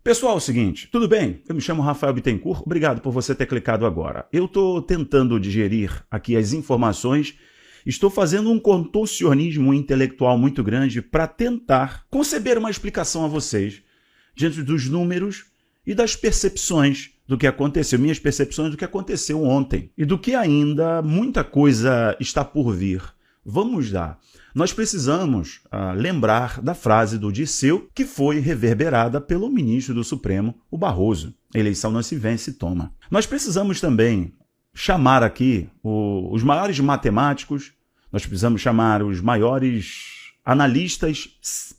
Pessoal, é o seguinte, tudo bem? Eu me chamo Rafael Bittencourt, obrigado por você ter clicado agora. Eu estou tentando digerir aqui as informações, estou fazendo um contorcionismo intelectual muito grande para tentar conceber uma explicação a vocês diante dos números e das percepções do que aconteceu, minhas percepções do que aconteceu ontem e do que ainda muita coisa está por vir. Vamos lá. Nós precisamos lembrar da frase do Dirceu, que foi reverberada pelo ministro do Supremo, o Barroso. A eleição não se vence, toma. Nós precisamos também chamar aqui os maiores matemáticos, nós precisamos chamar os maiores analistas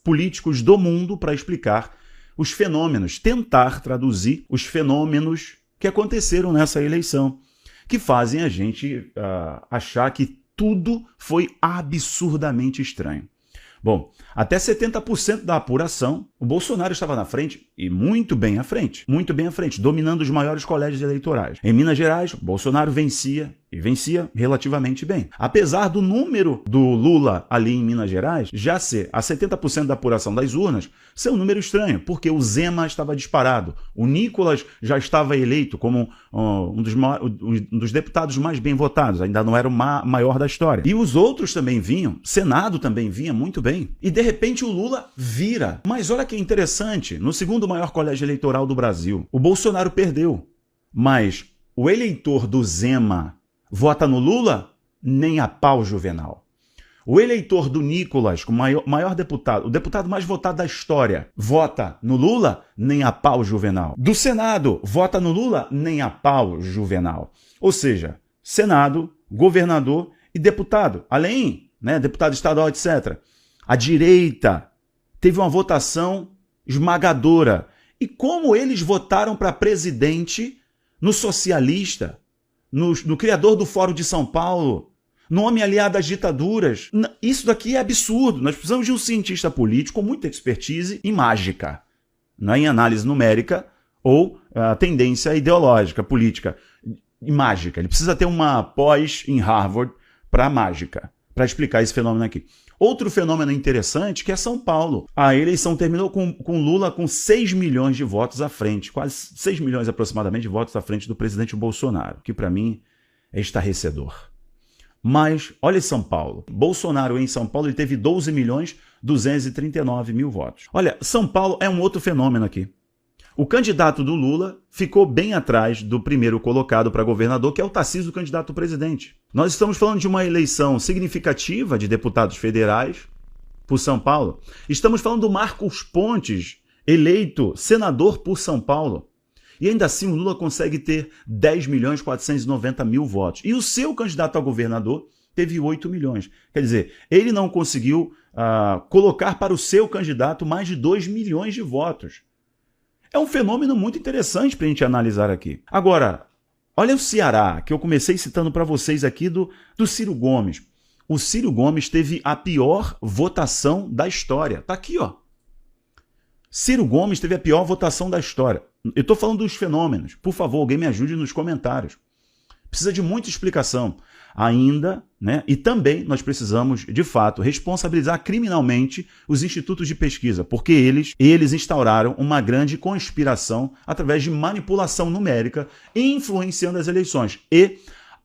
políticos do mundo para explicar os fenômenos, tentar traduzir os fenômenos que aconteceram nessa eleição, que fazem a gente achar que tudo foi absurdamente estranho. Bom, até 70% da apuração, o Bolsonaro estava na frente, e muito bem à frente, dominando os maiores colégios eleitorais. Em Minas Gerais, Bolsonaro vencia, e vencia relativamente bem. Apesar do número do Lula ali em Minas Gerais já ser a 70% da apuração das urnas, ser um número estranho, porque o Zema estava disparado, o Nicolas já estava eleito como um dos deputados mais bem votados, ainda não era o maior da história. E os outros também vinham, Senado também vinha muito bem. E de repente o Lula vira. Mas olha que interessante, no segundo maior colégio eleitoral do Brasil, o Bolsonaro perdeu, mas o eleitor do Zema vota no Lula? Nem a pau, Juvenal. O eleitor do Nicolas, o maior deputado, o deputado mais votado da história, vota no Lula? Nem a pau, Juvenal. Do Senado, vota no Lula? Nem a pau, Juvenal. Ou seja, Senado, governador e deputado. Além, deputado estadual, etc. A direita teve uma votação esmagadora. E como eles votaram para presidente no socialista, no criador do Fórum de São Paulo, no homem aliado às ditaduras. Isso daqui é absurdo. Nós precisamos de um cientista político com muita expertise em mágica, não é em análise numérica ou tendência ideológica, política, em mágica. Ele precisa ter uma pós em Harvard para mágica, para explicar esse fenômeno aqui. Outro fenômeno interessante que é São Paulo. A eleição terminou com Lula com 6 milhões de votos à frente, quase 6 milhões aproximadamente de votos à frente do presidente Bolsonaro, que para mim é estarrecedor. Mas olha São Paulo. Bolsonaro em São Paulo ele teve 12.239.000 votos. Olha, São Paulo é um outro fenômeno aqui. O candidato do Lula ficou bem atrás do primeiro colocado para governador, que é o Tarcísio, candidato a presidente. Nós estamos falando de uma eleição significativa de deputados federais por São Paulo. Estamos falando do Marcos Pontes, eleito senador por São Paulo. E ainda assim o Lula consegue ter 10.490.000 votos. E o seu candidato a governador teve 8 milhões. Quer dizer, ele não conseguiu colocar para o seu candidato mais de 2 milhões de votos. É um fenômeno muito interessante para a gente analisar aqui. Agora, olha o Ceará, que eu comecei citando para vocês aqui do Ciro Gomes. O Ciro Gomes teve a pior votação da história. Tá aqui, ó. Ciro Gomes teve a pior votação da história. Eu estou falando dos fenômenos. Por favor, alguém me ajude nos comentários. Precisa de muita explicação ainda, e também nós precisamos, de fato, responsabilizar criminalmente os institutos de pesquisa, porque eles instauraram uma grande conspiração através de manipulação numérica, influenciando as eleições. E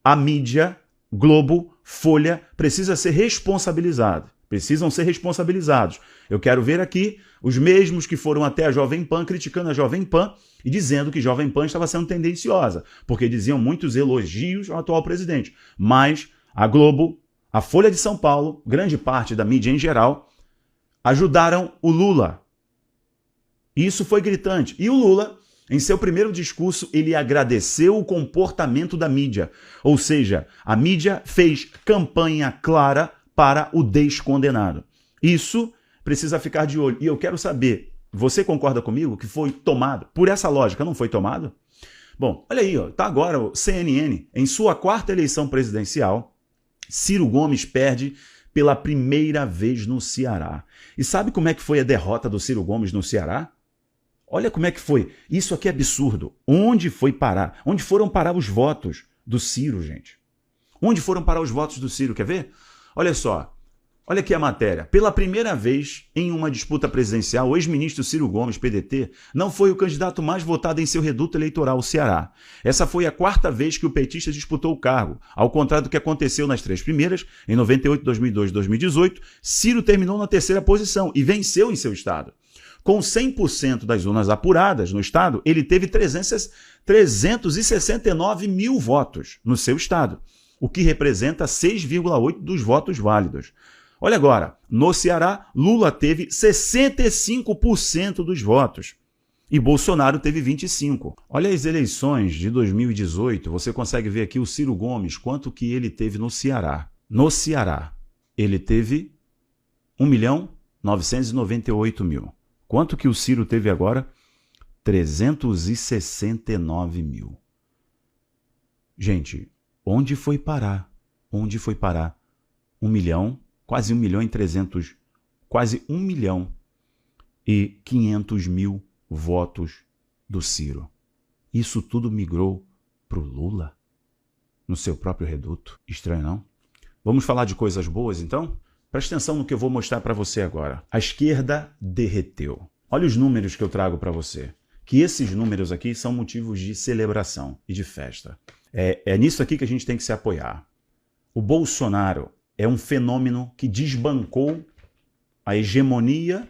a mídia, Globo, Folha, precisa ser responsabilizada. Precisam ser responsabilizados. Eu quero ver aqui os mesmos que foram até a Jovem Pan criticando a Jovem Pan e dizendo que Jovem Pan estava sendo tendenciosa, porque diziam muitos elogios ao atual presidente. Mas a Globo, a Folha de São Paulo, grande parte da mídia em geral, ajudaram o Lula. E isso foi gritante. E o Lula, em seu primeiro discurso, ele agradeceu o comportamento da mídia. Ou seja, a mídia fez campanha clara para o descondenado. Isso precisa ficar de olho. E eu quero saber, você concorda comigo que foi tomado? Por essa lógica, não foi tomado? Bom, olha aí, tá agora o CNN, em sua quarta eleição presidencial, Ciro Gomes perde pela primeira vez no Ceará. E sabe como é que foi a derrota do Ciro Gomes no Ceará? Olha como é que foi. Isso aqui é absurdo. Onde foi parar? Onde foram parar os votos do Ciro, gente? Onde foram parar os votos do Ciro? Quer ver? Olha só. Olha aqui a matéria. Pela primeira vez em uma disputa presidencial, o ex-ministro Ciro Gomes, PDT, não foi o candidato mais votado em seu reduto eleitoral, o Ceará. Essa foi a quarta vez que o petista disputou o cargo. Ao contrário do que aconteceu nas três primeiras, em 98, 2002 e 2018, Ciro terminou na terceira posição e venceu em seu estado. Com 100% das urnas apuradas no estado, ele teve 369 mil votos no seu estado, o que representa 6,8% dos votos válidos. Olha agora, no Ceará, Lula teve 65% dos votos e Bolsonaro teve 25%. Olha as eleições de 2018, você consegue ver aqui o Ciro Gomes, quanto que ele teve no Ceará. No Ceará, ele teve 1.998.000. Quanto que o Ciro teve agora? 369 mil. Gente, onde foi parar? Onde foi parar? 1 milhão, quase 1 milhão e 300, quase 1 milhão e 500 mil votos do Ciro. Isso tudo migrou para o Lula? No seu próprio reduto? Estranho, não? Vamos falar de coisas boas, então? Presta atenção no que eu vou mostrar para você agora. A esquerda derreteu. Olha os números que eu trago para você. Que esses números aqui são motivos de celebração e de festa. É nisso aqui que a gente tem que se apoiar. O Bolsonaro é um fenômeno que desbancou a hegemonia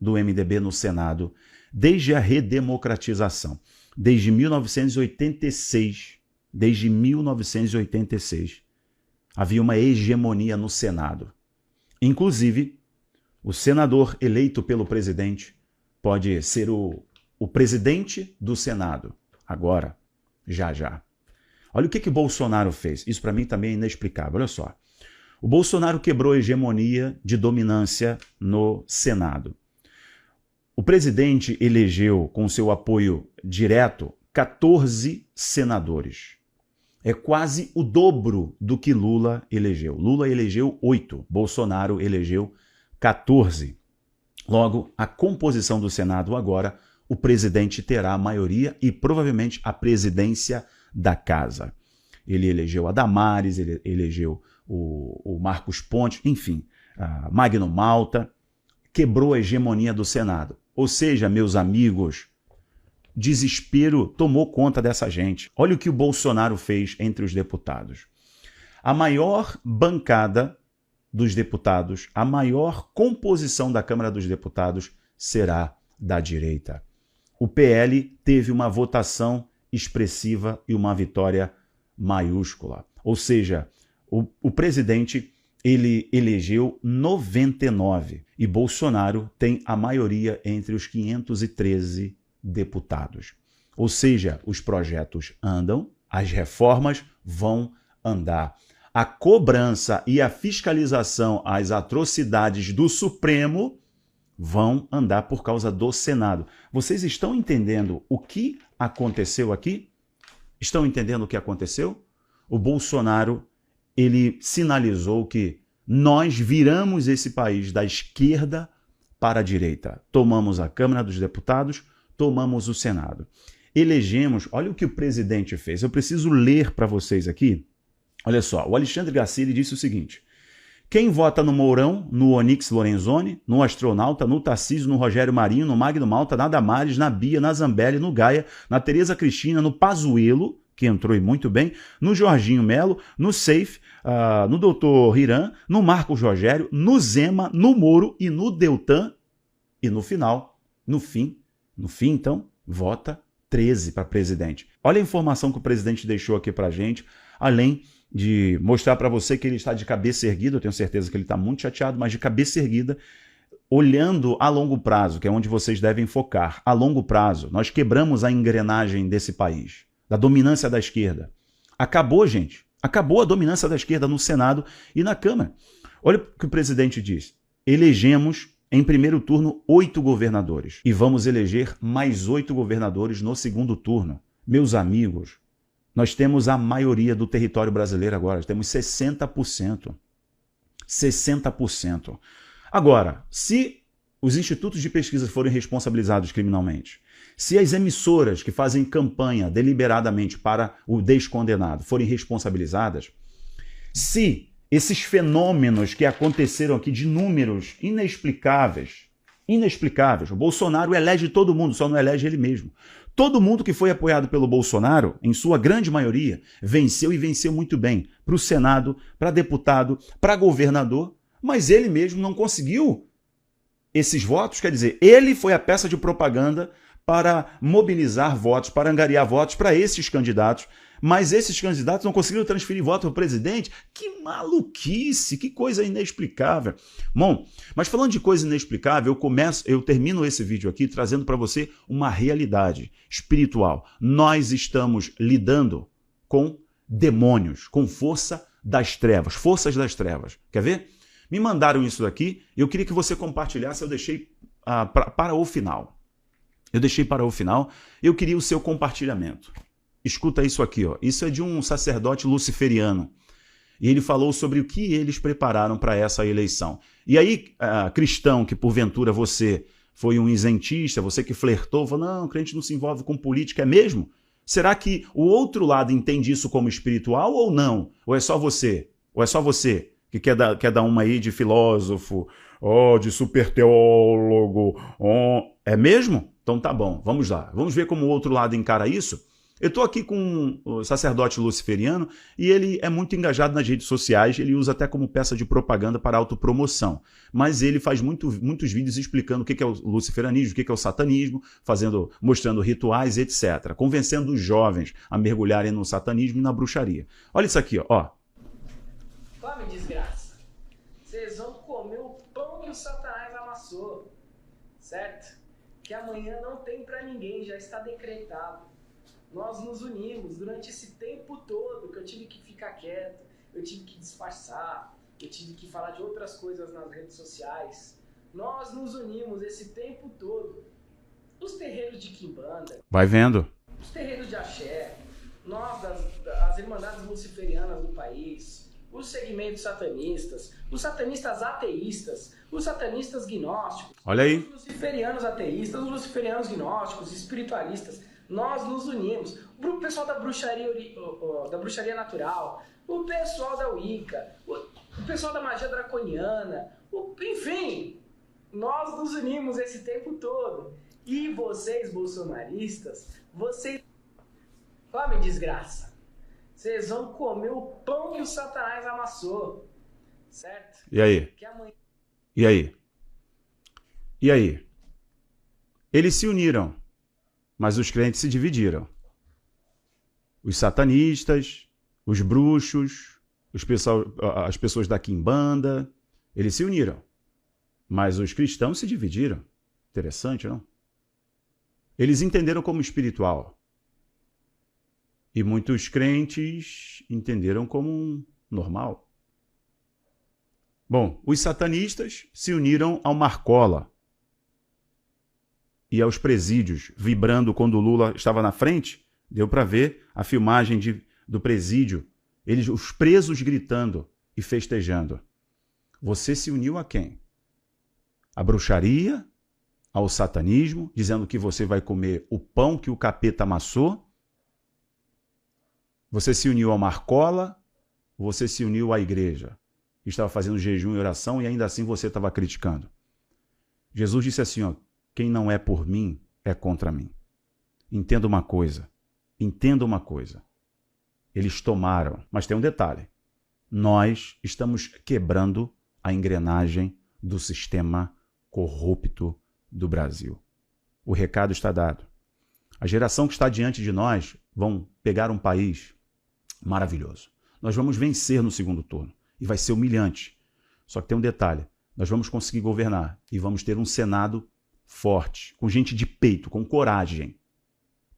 do MDB no Senado desde a redemocratização. Desde 1986. Desde 1986. Havia uma hegemonia no Senado. Inclusive, o senador eleito pelo presidente pode ser o presidente do Senado. Agora, já. Olha o que Bolsonaro fez. Isso para mim também é inexplicável. Olha só. O Bolsonaro quebrou a hegemonia de dominância no Senado. O presidente elegeu, com seu apoio direto, 14 senadores. É quase o dobro do que Lula elegeu. Lula elegeu 8, Bolsonaro elegeu 14. Logo, a composição do Senado agora, o presidente terá a maioria e provavelmente a presidência da casa. Ele elegeu a Damares, ele elegeu o Marcos Pontes, enfim, a Magno Malta, quebrou a hegemonia do Senado. Ou seja, meus amigos, desespero tomou conta dessa gente. Olha o que o Bolsonaro fez entre os deputados. A maior bancada dos deputados, a maior composição da Câmara dos Deputados será da direita. O PL teve uma votação expressiva e uma vitória maiúscula. Ou seja, o presidente ele elegeu 99 e Bolsonaro tem a maioria entre os 513 deputados. Ou seja, os projetos andam, as reformas vão andar. A cobrança e a fiscalização às atrocidades do Supremo vão andar por causa do Senado. Vocês estão entendendo o que aconteceu aqui? Estão entendendo o que aconteceu? O Bolsonaro, ele sinalizou que nós viramos esse país da esquerda para a direita. Tomamos a Câmara dos Deputados, tomamos o Senado. Elegemos, olha o que o presidente fez. Eu preciso ler para vocês aqui. Olha só, o Alexandre Gacilli disse o seguinte: quem vota no Mourão, no Onyx Lorenzoni, no Astronauta, no Tarcísio, no Rogério Marinho, no Magno Malta, na Damares, na Bia, na Zambelli, no Gaia, na Tereza Cristina, no Pazuello, que entrou e muito bem, no Jorginho Melo, no Seif, no Dr. Hiran, no Marcos Rogério, no Zema, no Moro e no Deltan. E no final, no fim, então, vota 13 para presidente. Olha a informação que o presidente deixou aqui para a gente, além de mostrar para você que ele está de cabeça erguida, eu tenho certeza que ele está muito chateado, mas de cabeça erguida, olhando a longo prazo, que é onde vocês devem focar. A longo prazo, nós quebramos a engrenagem desse país, da dominância da esquerda. Acabou, gente. Acabou a dominância da esquerda no Senado e na Câmara. Olha o que o presidente diz. Elegemos, em primeiro turno, 8 governadores. E vamos eleger mais 8 governadores no segundo turno. Meus amigos, nós temos a maioria do território brasileiro agora. Temos 60%. 60%. Agora, se os institutos de pesquisa forem responsabilizados criminalmente, se as emissoras que fazem campanha deliberadamente para o descondenado forem responsabilizadas, se esses fenômenos que aconteceram aqui de números inexplicáveis. Inexplicáveis. O Bolsonaro elege todo mundo, só não elege ele mesmo. Todo mundo que foi apoiado pelo Bolsonaro, em sua grande maioria, venceu e venceu muito bem. Para o Senado, para deputado, para governador, mas ele mesmo não conseguiu esses votos. Quer dizer, ele foi a peça de propaganda para mobilizar votos, para angariar votos para esses candidatos, mas esses candidatos não conseguiram transferir voto para o presidente. Que maluquice, que coisa inexplicável. Bom, mas falando de coisa inexplicável, eu termino esse vídeo aqui trazendo para você uma realidade espiritual. Nós estamos lidando com demônios, com forças das trevas. Quer ver? Me mandaram isso daqui, eu queria que você compartilhasse, eu deixei para o final. Eu queria o seu compartilhamento. Escuta isso aqui, ó. Isso é de um sacerdote luciferiano. E ele falou sobre o que eles prepararam para essa eleição. E aí, cristão, que porventura você foi um isentista, você que flertou, falou, não, o crente não se envolve com política, é mesmo? Será que o outro lado entende isso como espiritual ou não? Ou é só você? Ou é só você que quer dar uma aí de filósofo, de super teólogo? É mesmo? Então tá bom, vamos lá. Vamos ver como o outro lado encara isso? Eu estou aqui com o sacerdote luciferiano e ele é muito engajado nas redes sociais, ele usa até como peça de propaganda para autopromoção, mas ele faz muitos vídeos explicando o que é o luciferanismo, o que é o satanismo, mostrando rituais, etc., convencendo os jovens a mergulharem no satanismo e na bruxaria. Olha isso aqui, ó. Come desgraça, vocês vão comer o pão que o Satanás amassou, certo? Que amanhã não tem para ninguém, já está decretado. Nós nos unimos durante esse tempo todo que eu tive que ficar quieto, eu tive que disfarçar, eu tive que falar de outras coisas nas redes sociais. Nós nos unimos esse tempo todo. Os terreiros de Quimbanda, vai vendo, os terreiros de Axé, nós, as irmandades luciferianas do país, os segmentos satanistas, os satanistas ateístas, os satanistas gnósticos, olha aí, os luciferianos ateístas, os luciferianos gnósticos, espiritualistas. Nós nos unimos. O pessoal da bruxaria natural, o pessoal da Wicca, o pessoal da magia draconiana, enfim, nós nos unimos esse tempo todo. E vocês, bolsonaristas, vocês... Come desgraça. Vocês vão comer o pão que o Satanás amassou. Certo? E aí? E aí? E aí? Eles se uniram, mas os crentes se dividiram. Os satanistas, os bruxos, as pessoas da Quimbanda, eles se uniram, mas os cristãos se dividiram. Interessante, não? Eles entenderam como espiritual. E muitos crentes entenderam como normal. Bom, os satanistas se uniram ao Marcola e aos presídios, vibrando quando o Lula estava na frente. Deu para ver a filmagem do presídio, os presos gritando e festejando. Você se uniu a quem? A bruxaria, ao satanismo, dizendo que você vai comer o pão que o capeta amassou? Você se uniu ao Marcola? Ou você se uniu à igreja? Estava fazendo jejum e oração e ainda assim você estava criticando. Jesus disse assim, ó, quem não é por mim é contra mim. Entenda uma coisa. Eles tomaram, mas tem um detalhe. Nós estamos quebrando a engrenagem do sistema corrupto do Brasil. O recado está dado. A geração que está diante de nós vão pegar um país maravilhoso. Nós vamos vencer no segundo turno e vai ser humilhante. Só que tem um detalhe. Nós vamos conseguir governar e vamos ter um Senado forte, com gente de peito, com coragem,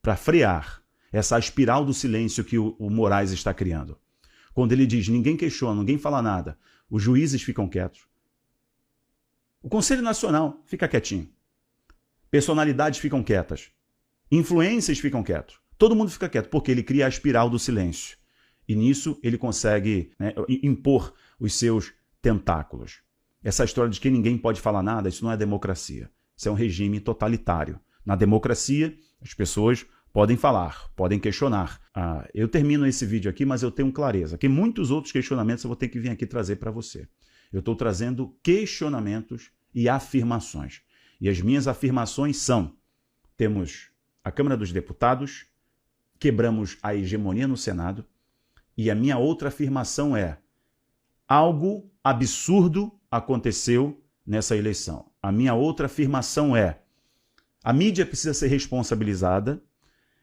para frear essa espiral do silêncio que o Moraes está criando. Quando ele diz, ninguém questiona, ninguém fala nada, os juízes ficam quietos. O Conselho Nacional fica quietinho. Personalidades ficam quietas. Influências ficam quietos. Todo mundo fica quieto, porque ele cria a espiral do silêncio. E nisso ele consegue, né, impor os seus tentáculos. Essa história de que ninguém pode falar nada, isso não é democracia. Isso é um regime totalitário. Na democracia, as pessoas Podem falar, podem questionar. Eu termino esse vídeo aqui, mas eu tenho clareza que muitos outros questionamentos eu vou ter que vir aqui trazer para você. Eu estou trazendo questionamentos e afirmações. E as minhas afirmações são: temos a Câmara dos Deputados, quebramos a hegemonia no Senado, e a minha outra afirmação é: algo absurdo aconteceu nessa eleição. A minha outra afirmação é: a mídia precisa ser responsabilizada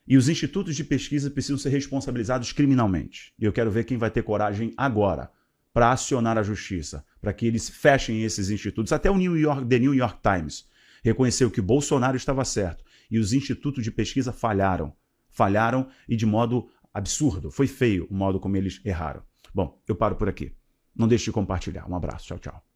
e os institutos de pesquisa precisam ser responsabilizados criminalmente. E eu quero ver quem vai ter coragem agora para acionar a justiça, para que eles fechem esses institutos. Até o The New York Times reconheceu que Bolsonaro estava certo e os institutos de pesquisa falharam. Falharam e de modo absurdo. Foi feio o modo como eles erraram. Bom, eu paro por aqui. Não deixe de compartilhar. Um abraço. Tchau, tchau.